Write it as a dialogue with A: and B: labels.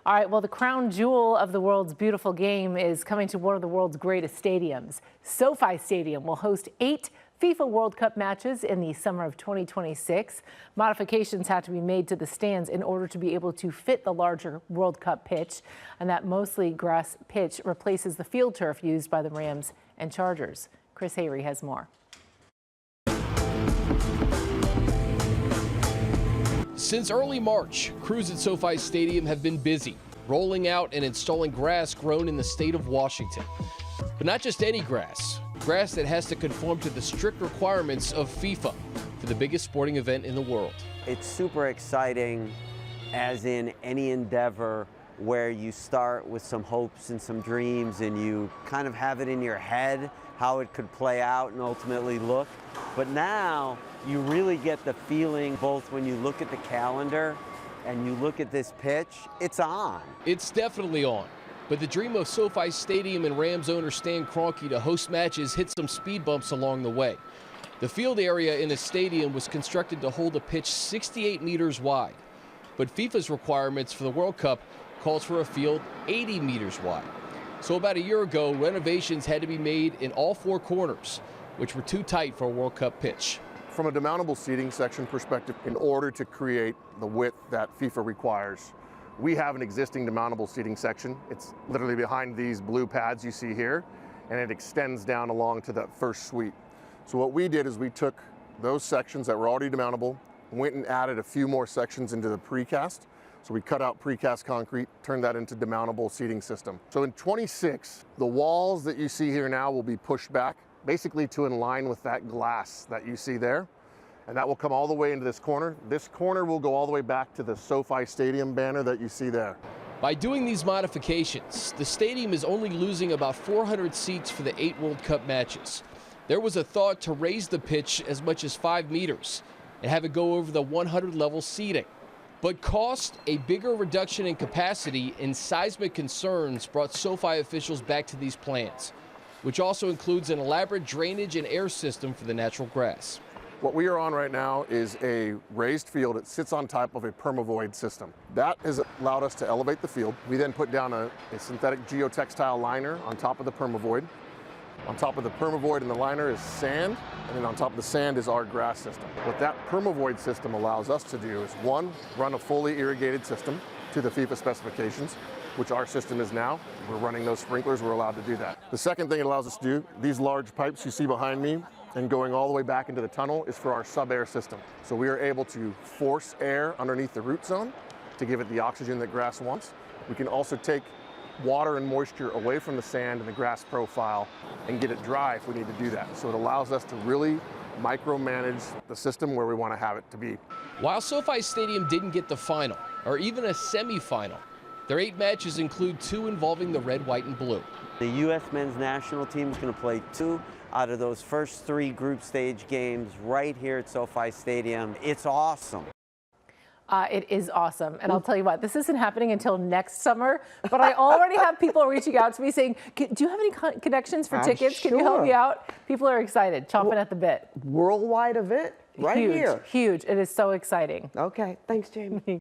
A: All right, well, the crown jewel of the world's beautiful game is coming to one of the world's greatest stadiums. SoFi Stadium will host 8 FIFA World Cup matches in the summer of 2026. Modifications had to be made to the stands in order to be able to fit the larger World Cup pitch, and that mostly grass pitch replaces the field turf used by the Rams and Chargers. Hayre has more.
B: Since early March, crews at SoFi Stadium have been busy, rolling out and installing grass grown in the state of Washington. But not just any grass that has to conform to the strict requirements of FIFA for the biggest sporting event in the world.
C: It's super exciting, as in any endeavor where you start with some hopes and some dreams and you kind of have it in your head how it could play out and ultimately look. But now you really get the feeling, both when you look at the calendar and you look at this pitch, it's on.
B: It's definitely on. But the dream of SoFi Stadium and Rams owner Stan Kroenke to host matches hit some speed bumps along the way. The field area in the stadium was constructed to hold a pitch 68 meters wide. But FIFA's requirements for the World Cup calls for a field 80 meters wide. So about a year ago, renovations had to be made in all 4 corners, which were too tight for a World Cup pitch.
D: From a demountable seating section perspective, in order to create the width that FIFA requires, we have an existing demountable seating section. It's literally behind these blue pads you see here, and it extends down along to that first suite. So what we did is we took those sections that were already demountable, went and added a few more sections into the precast. So we cut out precast concrete, turned that into demountable seating system. So in 26, the walls that you see here now will be pushed back, basically to in line with that glass that you see there. And that will come all the way into this corner. This corner will go all the way back to the SoFi Stadium banner that you see there.
B: By doing these modifications, the stadium is only losing about 400 seats for the 8 World Cup matches. There was a thought to raise the pitch as much as 5 meters and have it go over the 100 level seating. But cost, a bigger reduction in capacity, and seismic concerns brought SoFi officials back to these plans, which also includes an elaborate drainage and air system for the natural grass.
D: What we are on right now is a raised field. It sits on top of a permavoid system. That has allowed us to elevate the field. We then put down a synthetic geotextile liner on top of the permavoid. On top of the permavoid and the liner is sand, and then on top of the sand is our grass system. What that permavoid system allows us to do is, one, run a fully irrigated system to the FIFA specifications, which our system is now. We're running those sprinklers, we're allowed to do that. The second thing it allows us to do, these large pipes you see behind me and going all the way back into the tunnel, is for our sub-air system. So we are able to force air underneath the root zone to give it the oxygen that grass wants. We can also take water and moisture away from the sand and the grass profile and get it dry if we need to do that. So it allows us to really micromanage the system where we want to have it to be.
B: While SoFi Stadium didn't get the final, or even a semi-final, their 8 matches include 2 involving the red, white, and blue.
C: The U.S. men's national team is going to play 2 out of those first 3 group stage games right here at SoFi Stadium. It's awesome.
A: It is awesome. And I'll tell you what, this isn't happening until next summer, but I already have people reaching out to me saying, do you have any connections for tickets? Can you help me out? People are excited, chomping at the bit.
E: Worldwide event right
A: huge,
E: here.
A: Huge. It is so exciting.
E: Okay. Thanks, Jamie.